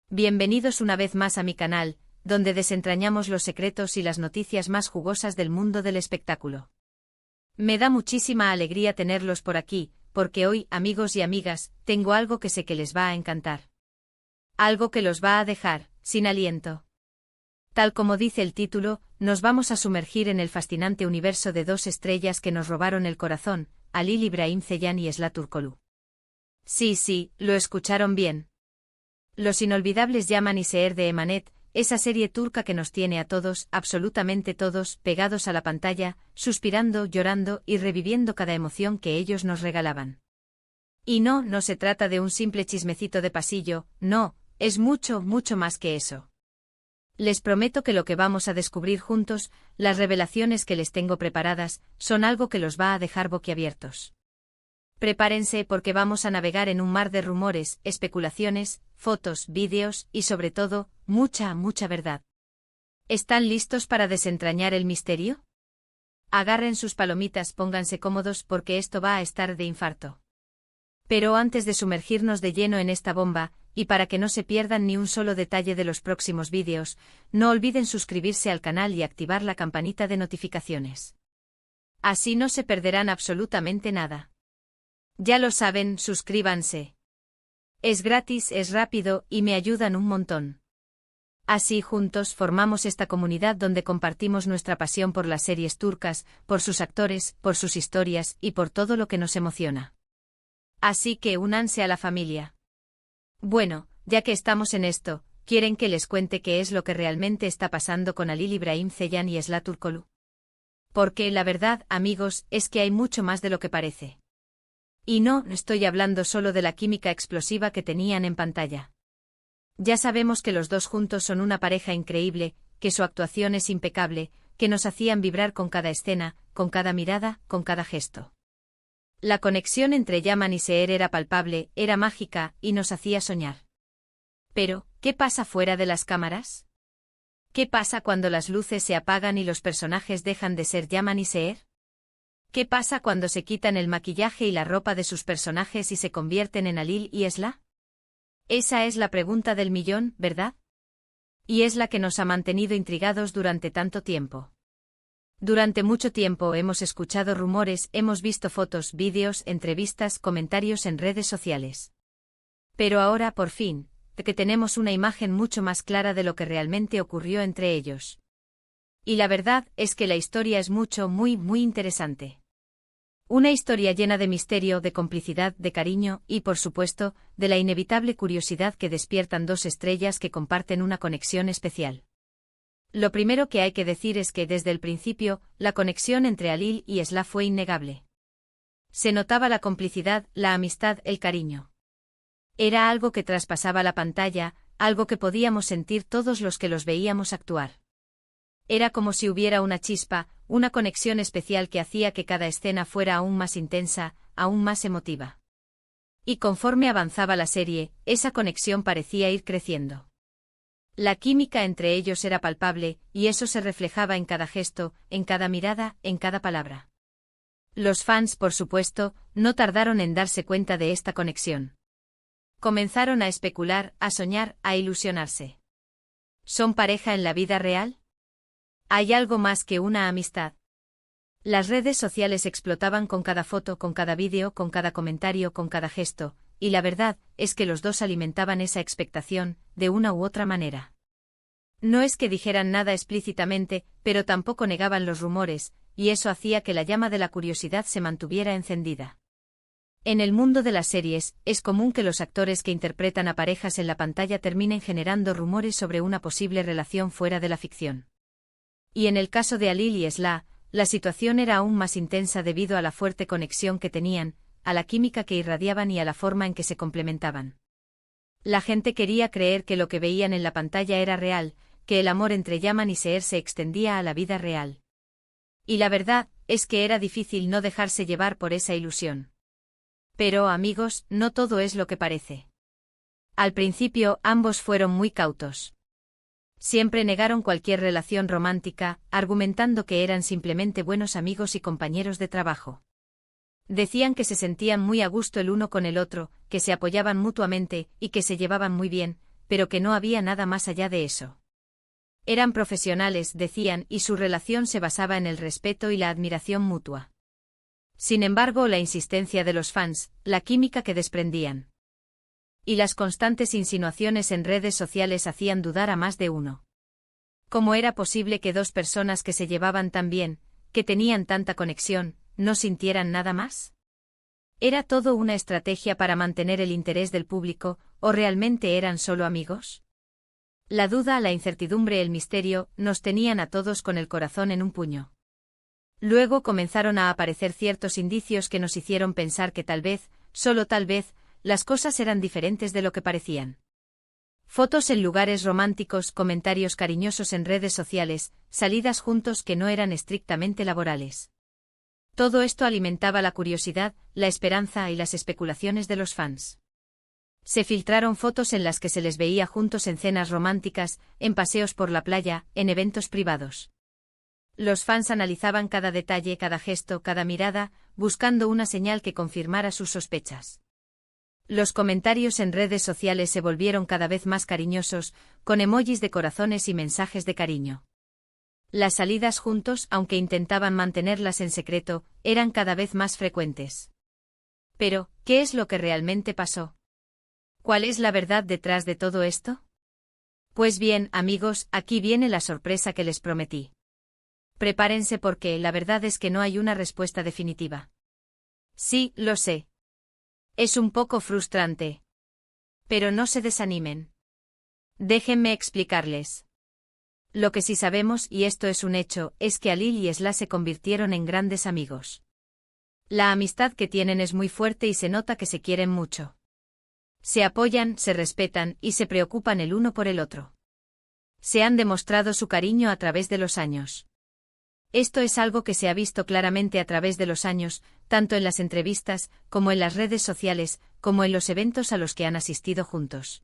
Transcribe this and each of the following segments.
Bienvenidos una vez más a mi canal, donde desentrañamos los secretos y las noticias más jugosas del mundo del espectáculo. Me da muchísima alegría tenerlos por aquí, porque hoy, amigos y amigas, tengo algo que sé que les va a encantar. Algo que los va a dejar sin aliento. Tal como dice el título, nos vamos a sumergir en el fascinante universo de dos estrellas que nos robaron el corazón, Halil İbrahim Ceylan y Esla Turkoglu. Sí, lo escucharon bien. Los inolvidables Yaman y Seher de Emanet, esa serie turca que nos tiene a todos, absolutamente todos, pegados a la pantalla, suspirando, llorando y reviviendo cada emoción que ellos nos regalaban. Y no se trata de un simple chismecito de pasillo, no, es mucho más que eso. Les prometo que lo que vamos a descubrir juntos, las revelaciones que les tengo preparadas, son algo que los va a dejar boquiabiertos. Prepárense porque vamos a navegar en un mar de rumores, especulaciones, fotos, vídeos y sobre todo, mucha verdad. ¿Están listos para desentrañar el misterio? Agarren sus palomitas, pónganse cómodos porque esto va a estar de infarto. Pero antes de sumergirnos de lleno en esta bomba, y para que no se pierdan ni un solo detalle de los próximos vídeos, no olviden suscribirse al canal y activar la campanita de notificaciones. Así no se perderán absolutamente nada. Ya lo saben, suscríbanse. Es gratis, es rápido y me ayudan un montón. Así juntos formamos esta comunidad donde compartimos nuestra pasión por las series turcas, por sus actores, por sus historias y por todo lo que nos emociona. Así que únanse a la familia. Bueno, ya que estamos en esto, ¿quieren que les cuente qué es lo que realmente está pasando con Halil İbrahim Ceylan y Esla Turkoglu? Porque la verdad, amigos, es que hay mucho más de lo que parece. Y no estoy hablando solo de la química explosiva que tenían en pantalla. Ya sabemos que los dos juntos son una pareja increíble, que su actuación es impecable, que nos hacían vibrar con cada escena, con cada mirada, con cada gesto. La conexión entre Yaman y Seher era palpable, era mágica, y nos hacía soñar. Pero, ¿qué pasa fuera de las cámaras? ¿Qué pasa cuando las luces se apagan y los personajes dejan de ser Yaman y Seher? ¿Qué pasa cuando se quitan el maquillaje y la ropa de sus personajes y se convierten en Halil y Esla? Esa es la pregunta del millón, ¿verdad? Y es la que nos ha mantenido intrigados durante tanto tiempo. Durante mucho tiempo hemos escuchado rumores, hemos visto fotos, vídeos, entrevistas, comentarios en redes sociales. Pero ahora, por fin, que tenemos una imagen mucho más clara de lo que realmente ocurrió entre ellos. Y la verdad es que la historia es muy interesante. Una historia llena de misterio, de complicidad, de cariño y, por supuesto, de la inevitable curiosidad que despiertan dos estrellas que comparten una conexión especial. Lo primero que hay que decir es que desde el principio, la conexión entre Halil y Esla fue innegable. Se notaba la complicidad, la amistad, el cariño. Era algo que traspasaba la pantalla, algo que podíamos sentir todos los que los veíamos actuar. Era como si hubiera una chispa, una conexión especial que hacía que cada escena fuera aún más intensa, aún más emotiva. Y conforme avanzaba la serie, esa conexión parecía ir creciendo. La química entre ellos era palpable, y eso se reflejaba en cada gesto, en cada mirada, en cada palabra. Los fans, por supuesto, no tardaron en darse cuenta de esta conexión. Comenzaron a especular, a soñar, a ilusionarse. ¿Son pareja en la vida real? ¿Hay algo más que una amistad? Las redes sociales explotaban con cada foto, con cada vídeo, con cada comentario, con cada gesto, y la verdad es que los dos alimentaban esa expectación, de una u otra manera. No es que dijeran nada explícitamente, pero tampoco negaban los rumores, y eso hacía que la llama de la curiosidad se mantuviera encendida. En el mundo de las series, es común que los actores que interpretan a parejas en la pantalla terminen generando rumores sobre una posible relación fuera de la ficción. Y en el caso de Halil y Esla, la situación era aún más intensa debido a la fuerte conexión que tenían, a la química que irradiaban y a la forma en que se complementaban. La gente quería creer que lo que veían en la pantalla era real, que el amor entre Yaman y Seher se extendía a la vida real. Y la verdad es que era difícil no dejarse llevar por esa ilusión. Pero, amigos, no todo es lo que parece. Al principio, ambos fueron muy cautos. Siempre negaron cualquier relación romántica, argumentando que eran simplemente buenos amigos y compañeros de trabajo. Decían que se sentían muy a gusto el uno con el otro, que se apoyaban mutuamente y que se llevaban muy bien, pero que no había nada más allá de eso. Eran profesionales, decían, y su relación se basaba en el respeto y la admiración mutua. Sin embargo, la insistencia de los fans, la química que desprendían, y las constantes insinuaciones en redes sociales hacían dudar a más de uno. ¿Cómo era posible que dos personas que se llevaban tan bien, que tenían tanta conexión, no sintieran nada más? ¿Era todo una estrategia para mantener el interés del público, o realmente eran solo amigos? La duda, la incertidumbre, el misterio, nos tenían a todos con el corazón en un puño. Luego comenzaron a aparecer ciertos indicios que nos hicieron pensar que tal vez, solo tal vez, las cosas eran diferentes de lo que parecían. Fotos en lugares románticos, comentarios cariñosos en redes sociales, salidas juntos que no eran estrictamente laborales. Todo esto alimentaba la curiosidad, la esperanza y las especulaciones de los fans. Se filtraron fotos en las que se les veía juntos en cenas románticas, en paseos por la playa, en eventos privados. Los fans analizaban cada detalle, cada gesto, cada mirada, buscando una señal que confirmara sus sospechas. Los comentarios en redes sociales se volvieron cada vez más cariñosos, con emojis de corazones y mensajes de cariño. Las salidas juntos, aunque intentaban mantenerlas en secreto, eran cada vez más frecuentes. Pero, ¿qué es lo que realmente pasó? ¿Cuál es la verdad detrás de todo esto? Pues bien, amigos, aquí viene la sorpresa que les prometí. Prepárense porque la verdad es que no hay una respuesta definitiva. Sí, lo sé. Es un poco frustrante. Pero no se desanimen. Déjenme explicarles. Lo que sí sabemos, y esto es un hecho, es que Alil y Esla se convirtieron en grandes amigos. La amistad que tienen es muy fuerte y se nota que se quieren mucho. Se apoyan, se respetan y se preocupan el uno por el otro. Se han demostrado su cariño a través de los años. Esto es algo que se ha visto claramente a través de los años, tanto en las entrevistas, como en las redes sociales, como en los eventos a los que han asistido juntos.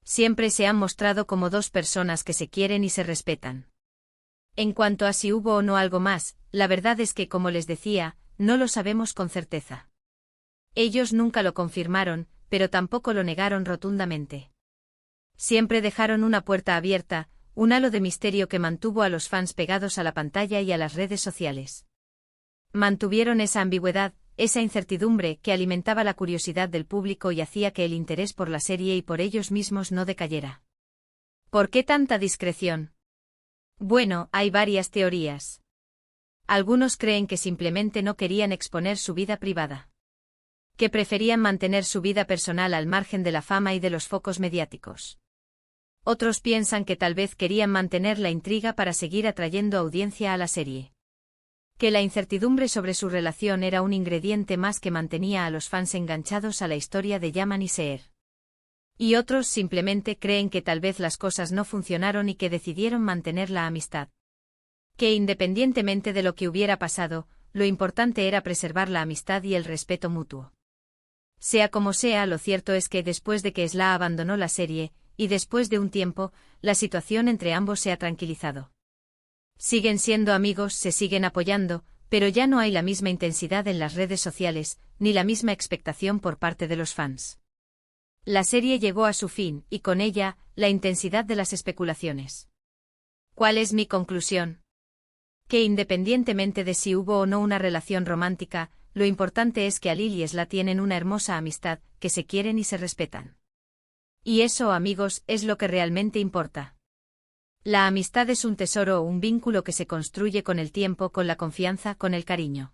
Siempre se han mostrado como dos personas que se quieren y se respetan. En cuanto a si hubo o no algo más, la verdad es que, como les decía, no lo sabemos con certeza. Ellos nunca lo confirmaron, pero tampoco lo negaron rotundamente. Siempre dejaron una puerta abierta, un halo de misterio que mantuvo a los fans pegados a la pantalla y a las redes sociales. Mantuvieron esa ambigüedad, esa incertidumbre que alimentaba la curiosidad del público y hacía que el interés por la serie y por ellos mismos no decayera. ¿Por qué tanta discreción? Bueno, hay varias teorías. Algunos creen que simplemente no querían exponer su vida privada. Que preferían mantener su vida personal al margen de la fama y de los focos mediáticos. Otros piensan que tal vez querían mantener la intriga para seguir atrayendo audiencia a la serie. Que la incertidumbre sobre su relación era un ingrediente más que mantenía a los fans enganchados a la historia de Yaman y Seher. Y otros simplemente creen que tal vez las cosas no funcionaron y que decidieron mantener la amistad. Que independientemente de lo que hubiera pasado, lo importante era preservar la amistad y el respeto mutuo. Sea como sea, lo cierto es que después de que Esla abandonó la serie, y después de un tiempo, la situación entre ambos se ha tranquilizado. Siguen siendo amigos, se siguen apoyando, pero ya no hay la misma intensidad en las redes sociales, ni la misma expectación por parte de los fans. La serie llegó a su fin, y con ella, la intensidad de las especulaciones. ¿Cuál es mi conclusión? Que independientemente de si hubo o no una relación romántica, lo importante es que Alil y Esla tienen una hermosa amistad, que se quieren y se respetan. Y eso, amigos, es lo que realmente importa. La amistad es un tesoro o un vínculo que se construye con el tiempo, con la confianza, con el cariño.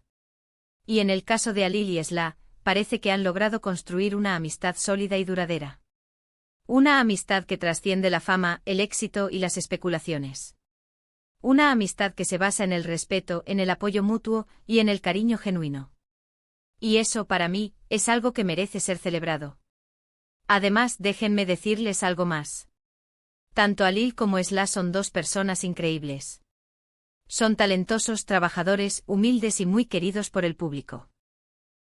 Y en el caso de Alil y Esla, parece que han logrado construir una amistad sólida y duradera. Una amistad que trasciende la fama, el éxito y las especulaciones. Una amistad que se basa en el respeto, en el apoyo mutuo y en el cariño genuino. Y eso, para mí, es algo que merece ser celebrado. Además, déjenme decirles algo más. Tanto Alil como Esla son dos personas increíbles. Son talentosos, trabajadores, humildes y muy queridos por el público.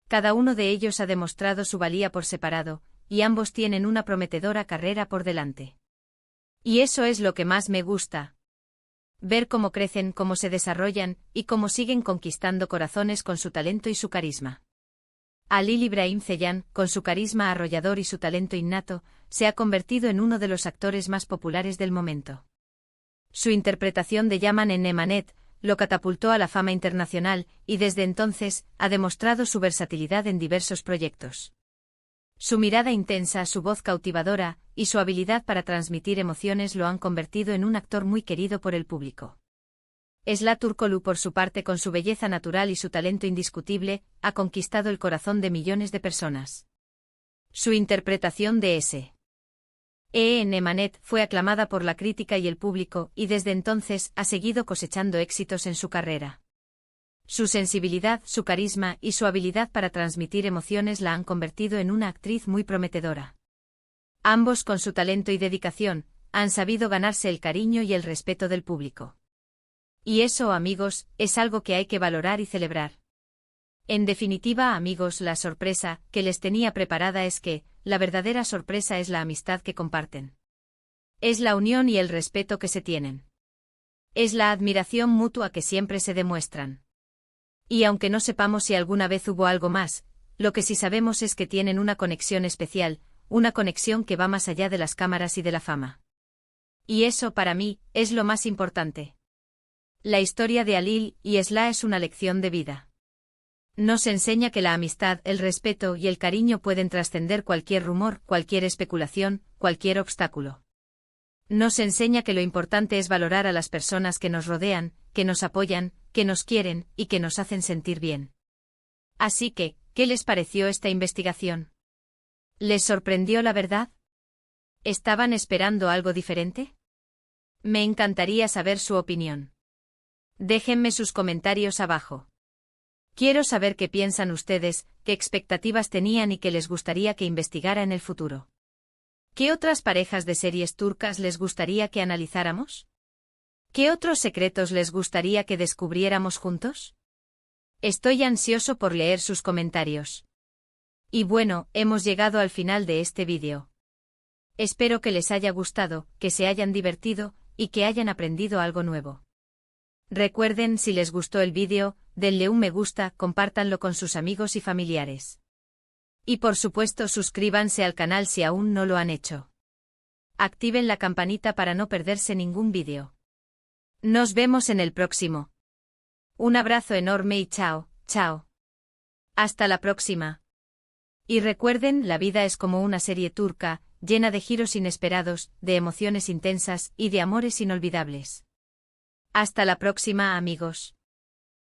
Cada uno de ellos ha demostrado su valía por separado, y ambos tienen una prometedora carrera por delante. Y eso es lo que más me gusta. Ver cómo crecen, cómo se desarrollan, y cómo siguen conquistando corazones con su talento y su carisma. Halil İbrahim Ceylan, con su carisma arrollador y su talento innato, se ha convertido en uno de los actores más populares del momento. Su interpretación de Yaman en Emanet lo catapultó a la fama internacional y desde entonces ha demostrado su versatilidad en diversos proyectos. Su mirada intensa, su voz cautivadora y su habilidad para transmitir emociones lo han convertido en un actor muy querido por el público. Esla Turkoglu, por su parte, con su belleza natural y su talento indiscutible, ha conquistado el corazón de millones de personas. Su interpretación de S. En Emanet fue aclamada por la crítica y el público y desde entonces ha seguido cosechando éxitos en su carrera. Su sensibilidad, su carisma y su habilidad para transmitir emociones la han convertido en una actriz muy prometedora. Ambos, con su talento y dedicación, han sabido ganarse el cariño y el respeto del público. Y eso, amigos, es algo que hay que valorar y celebrar. En definitiva, amigos, la sorpresa que les tenía preparada es que, la verdadera sorpresa es la amistad que comparten. Es la unión y el respeto que se tienen. Es la admiración mutua que siempre se demuestran. Y aunque no sepamos si alguna vez hubo algo más, lo que sí sabemos es que tienen una conexión especial, una conexión que va más allá de las cámaras y de la fama. Y eso, para mí, es lo más importante. La historia de Halil y Esla es una lección de vida. Nos enseña que la amistad, el respeto y el cariño pueden trascender cualquier rumor, cualquier especulación, cualquier obstáculo. Nos enseña que lo importante es valorar a las personas que nos rodean, que nos apoyan, que nos quieren y que nos hacen sentir bien. Así que, ¿qué les pareció esta investigación? ¿Les sorprendió la verdad? ¿Estaban esperando algo diferente? Me encantaría saber su opinión. Déjenme sus comentarios abajo. Quiero saber qué piensan ustedes, qué expectativas tenían y qué les gustaría que investigara en el futuro. ¿Qué otras parejas de series turcas les gustaría que analizáramos? ¿Qué otros secretos les gustaría que descubriéramos juntos? Estoy ansioso por leer sus comentarios. Y bueno, hemos llegado al final de este vídeo. Espero que les haya gustado, que se hayan divertido y que hayan aprendido algo nuevo. Recuerden, si les gustó el vídeo, denle un me gusta, compártanlo con sus amigos y familiares. Y por supuesto, suscríbanse al canal si aún no lo han hecho. Activen la campanita para no perderse ningún vídeo. Nos vemos en el próximo. Un abrazo enorme y chao, chao. Hasta la próxima. Y recuerden, la vida es como una serie turca, llena de giros inesperados, de emociones intensas y de amores inolvidables. Hasta la próxima, amigos.